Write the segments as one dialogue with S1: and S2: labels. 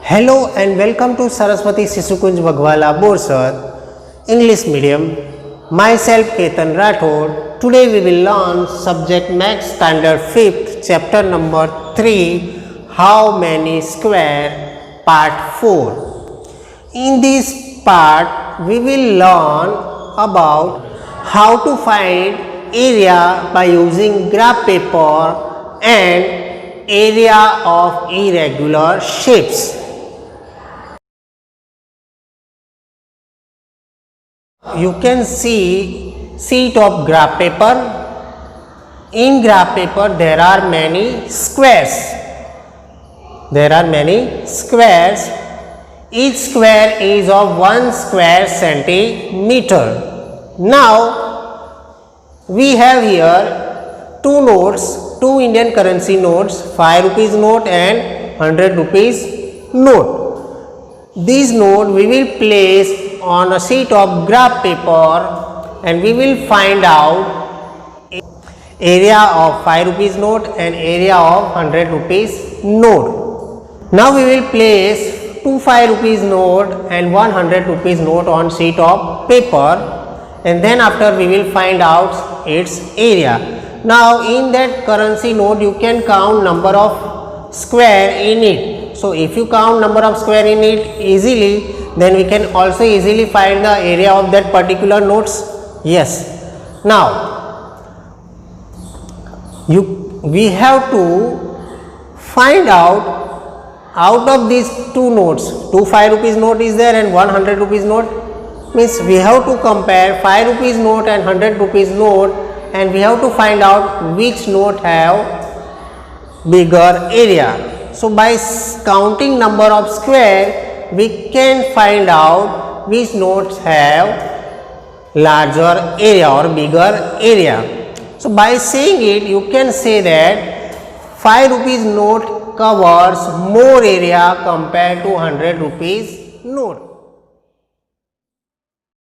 S1: Hello and welcome to Saraswati Sisukunj Bagwala Borsad English Medium. Myself Ketan Rathod. Today we will learn subject Max Standard 5th chapter number 3 How Many Square part 4. In this part we will learn about how to find area by using graph paper and area of irregular shapes. You can see sheet of graph paper. In graph paper there are many squares. Each square is of 1 square centimeter. Now we have here two notes, two Indian currency notes, 5 rupees note and 100 rupees note. These notes we will place on a sheet of graph paper and we will find out area of 5 rupees note and area of 100 rupees note. Now we will place 2 5 rupees note and 100 rupees note on sheet of paper, and then after we will find out its area. Now in that currency note you can count number of square in it. So if you count number of square in it easily, then we can also easily find the area of that particular notes. Yes. Now we have to find out of these two notes, 2 5 rupees note is there and 100 rupees note, means we have to compare 5 rupees note and 100 rupees note, and we have to find out which note have bigger area. So by counting number of square we can find out which notes have larger area or bigger area. So by saying it, you can say that 5 rupees note covers more area compared to 100 rupees note.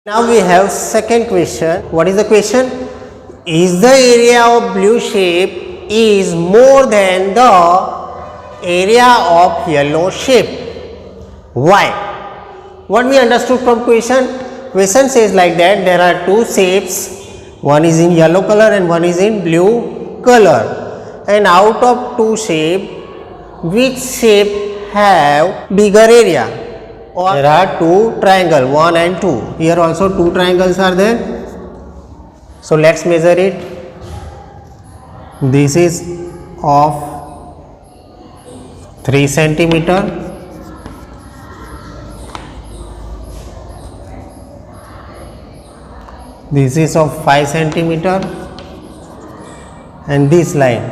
S1: Now we have second question. What is the question? Is the area of blue shape is more than the area of yellow shape? Why? What we understood from question? Question says like that there are two shapes, one is in yellow color and one is in blue color, and out of two shape, which shape have bigger area? Or there are two triangle, 1 and 2. Here also two triangles are there. So let's measure it. This is of 3 centimeter. This is of 5 centimeter, and this line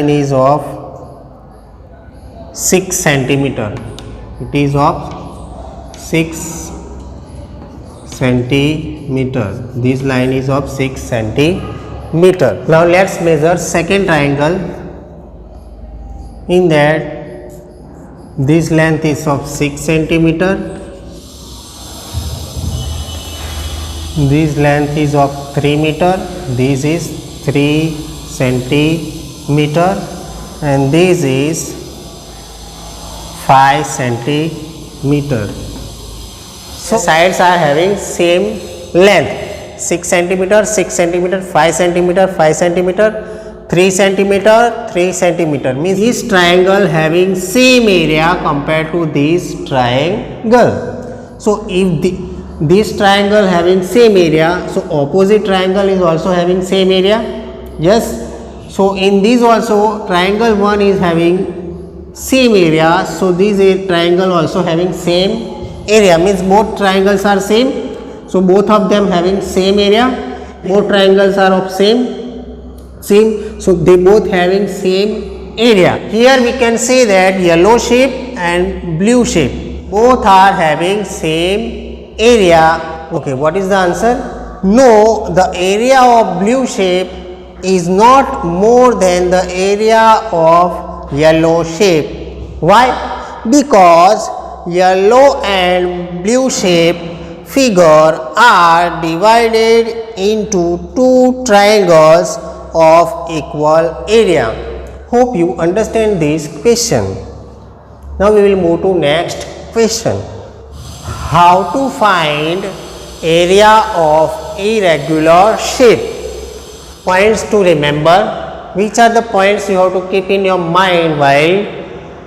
S1: is of 6 centimeter. It is of 6 centimeter. This line is of 6 centimeter. Now let's measure second triangle. In that this length is of 6 centimeter. This length is of 3 meter. This is 3 centimeter and this is 5 centimeter. So sides are having same length, 6 centimeter, 6 centimeter, 5 centimeter, 5 centimeter, 3 centimeter, 3 centimeter, means this triangle having same area compared to this triangle. So if this triangle having same area, so opposite triangle is also having same area. Yes. So in this also triangle 1 is having same area, so this triangle also having same area, means both triangles are same. So both of them having same area, both triangles are of same, so they both having same area. Here we can say that yellow shape and blue shape both are having same area. Okay, what is the answer? No, the area of blue shape is not more than the area of yellow shape. Why? Because yellow and blue shape figure are divided into two triangles of equal area. Hope you understand this question. Now we will move to next question. How to find area of irregular shape? Points to remember. Which are the points you have to keep in your mind while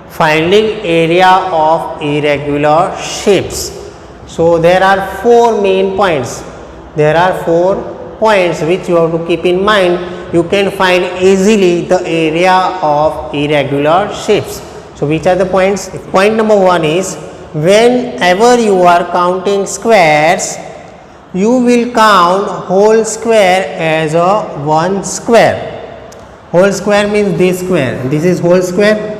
S1: finding area of irregular shapes? So there are four main points. There are 4 points which you have to keep in mind. You can find easily the area of irregular shapes. So which are the points? Point number 1 is, whenever you are counting squares, you will count whole square as a one square. Whole square means this square. This is whole square.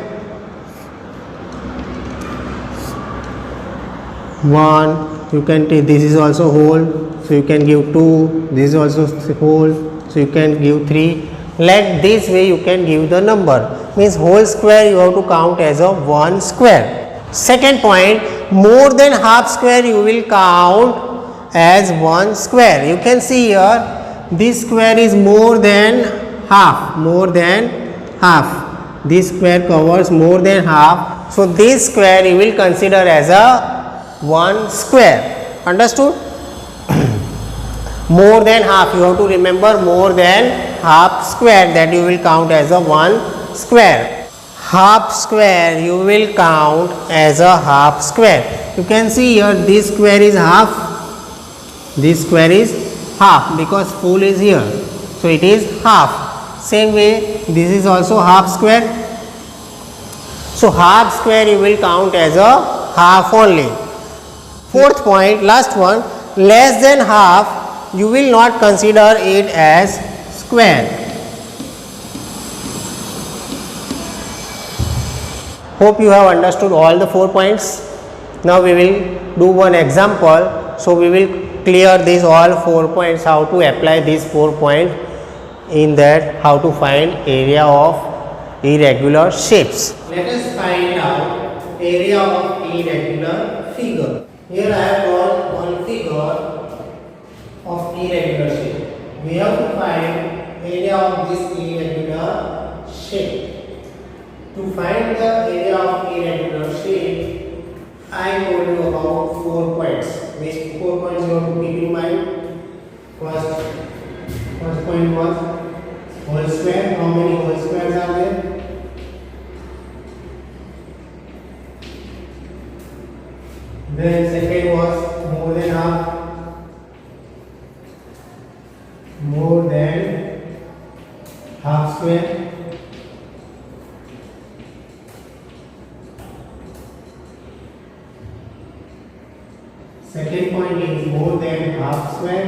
S1: 1, you can take, this is also whole, so you can give 2, this is also whole, so you can give 3. Like this way you can give the number. Means whole square you have to count as a one square. Second point, more than half square you will count as one square. You can see here, this square is more than half. This square covers more than half. So this square you will consider as a one square. Understood? More than half, you have to remember more than half square, that you will count as a one square. Half square you will count as a half square. You can see here, this square is half, this square is half because full is here, so it is half. Same way this is also half square, so half square you will count as a half only. Fourth point, last one, less than half you will not consider it as square. Hope you have understood all the 4 points. Now we will do one example. So we will clear these all 4 points, how to apply these 4 points in that, how to find area of irregular shapes. Let us find out area of irregular figure. Here I have drawn one figure of irregular shape. We have to find area of this irregular shape. To find the area of irregular shape, I told you about 4 points. These 4 points you have to keep in mind. First point was whole square. How many whole squares are there? Then second was more than half square. Second point is more than half square.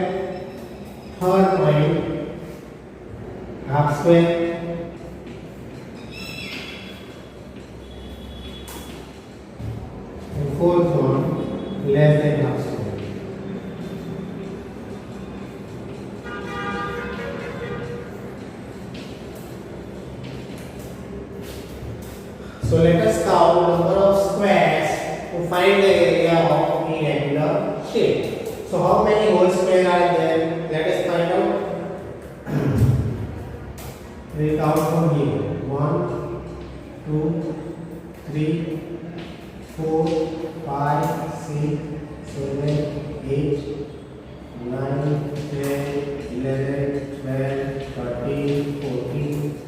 S1: Third point, half square. And fourth one, less than half square. So let us count number of squares to find the area of irregular shape. So how many whole squares are there? Let us find out. We will count from here. 1, 2, 3, 4, 5, 6, 7, 8, 9, 10, 11, 12, 13, 14,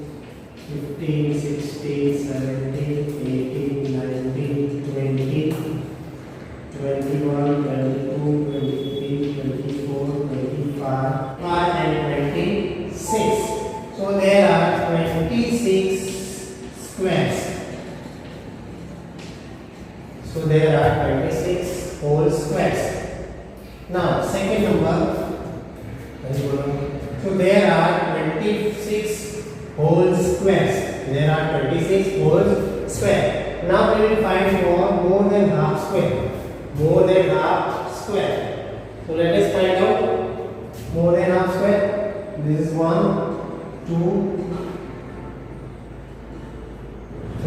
S1: 15, 16, 17, 18, 19, 20, 21, 22, 23, 24, 25, and 26. So there are 26 squares. So there are 26 whole squares. Now second number. So there are 26 whole squares. There are 26 whole square. Now we will find more than half square. More than half square. So let us find out more than half square. This is 1, 2,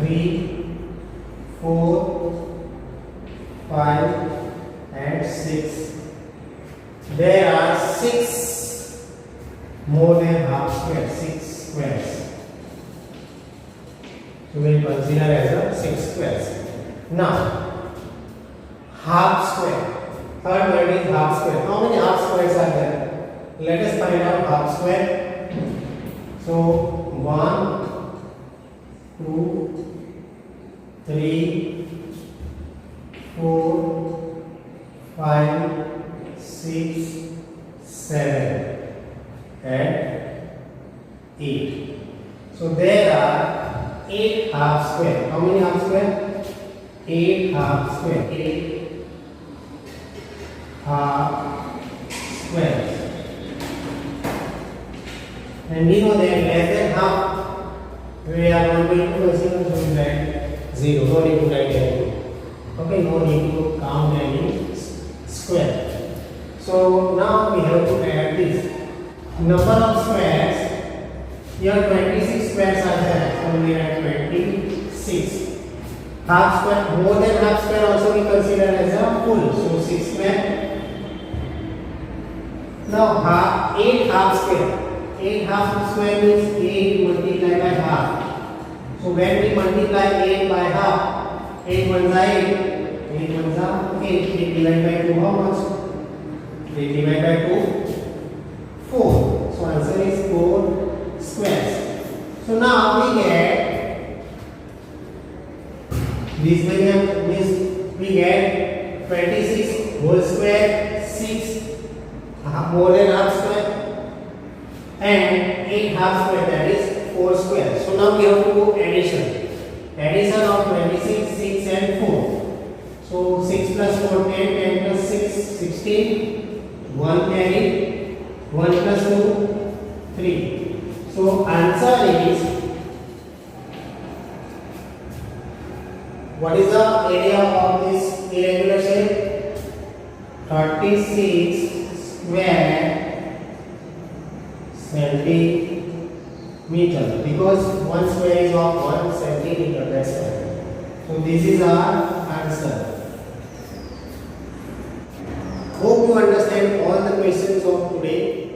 S1: 3, 4, 5, and 6. There are 6 more than half square. 6 squares. So we will consider as a 6 squares. Now, half square. Third word is half square. How many half squares are there? Let us find out half square. So 1, 2, 3, 4, 5, 6, 7 and 8. So there are 8 half square. How many half square? 8 half square. 8 half squares. And we know that less than half we are not going to consider, so we write 0. No need to write anything. Okay, no need to count any square. So now we have to add this number of squares. Here 26 squares are there, so we add 26. Half square, more than half square also we consider as a full, so 6 square. Now 8 half square. 8 half square means 8 multiplied by half. So when we multiply 8 by half, 8 ones are 8, 8 ones are 8. 8 divided by 2 how much? 8 divided by 2, 4. So answer is 4 squares. So now we get this means we get 26 whole square, 6 more than half square, and 8 half square, that is 4 square. So now we have to do addition. Addition of 26, 6 and 4. So 6 plus 4, 10, 10 plus 6, 16, 1 carry, 1 plus 2, 3. So answer is, what is the area of this irregular shape? 36 square centimeter, because one square is of 1 centimeter, that's why. So this is our answer. Hope you understand all the questions of today.